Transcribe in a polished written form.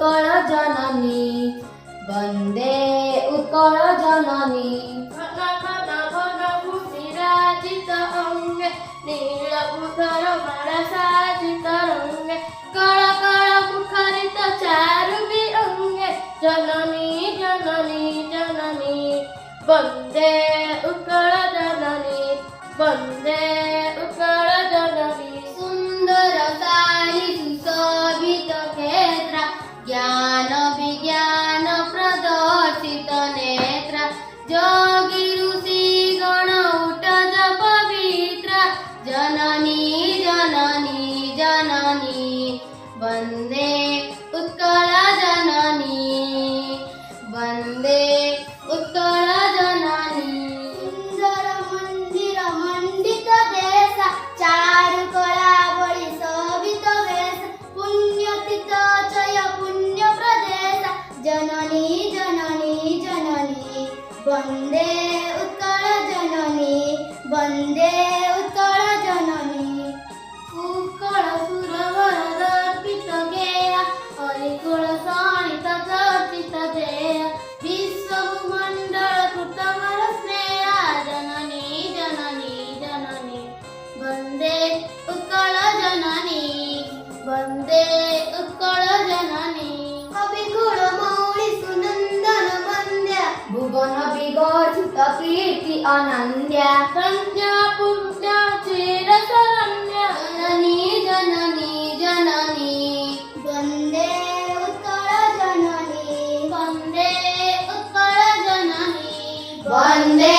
उत्कल जननी वन्दे उत्कल जननी विराजित अंगे नीलमुखर साजित रंगे कळ कळ मुखरित चारु अंगे जननी जननी जननी वन्दे उत्कल जननी वन्दे उत्कल जननी सुंदर सारी सुशोभित क्षेत्र ज्ञान विज्ञान प्रदर्शित नेत्र जोगी ऋषि गण उठज पवित्र जननी जननी जननी वन्दे उत्कल जननी वन्दे उत्कल जननी सुंदर मंदिर मंडित देश चारु कला बळी शोभित वेश पुण्यतीर्थ जय पुण्य प्रदेश जननी जननी जननी वन्दे उत्कल जननी वन्दे उत्कल जननी उत्कल सुरवर दर्पित गेय हरिकुल शोणित चर्चित जय विश्वमण्डल कृतवर स्नेह जननी जननी जननी वन्दे उत्कल जननी वन्दे उत्कल जननी कविकुल मौळि सुनन्दन वन्द्य भुवन विगर्जित कीर्ति अनन्य संज्ञा पुण्य चिरशरण्य जननी जननी जननी वन्दे उत्कल जननी वन्दे उत्कल जननी वन्दे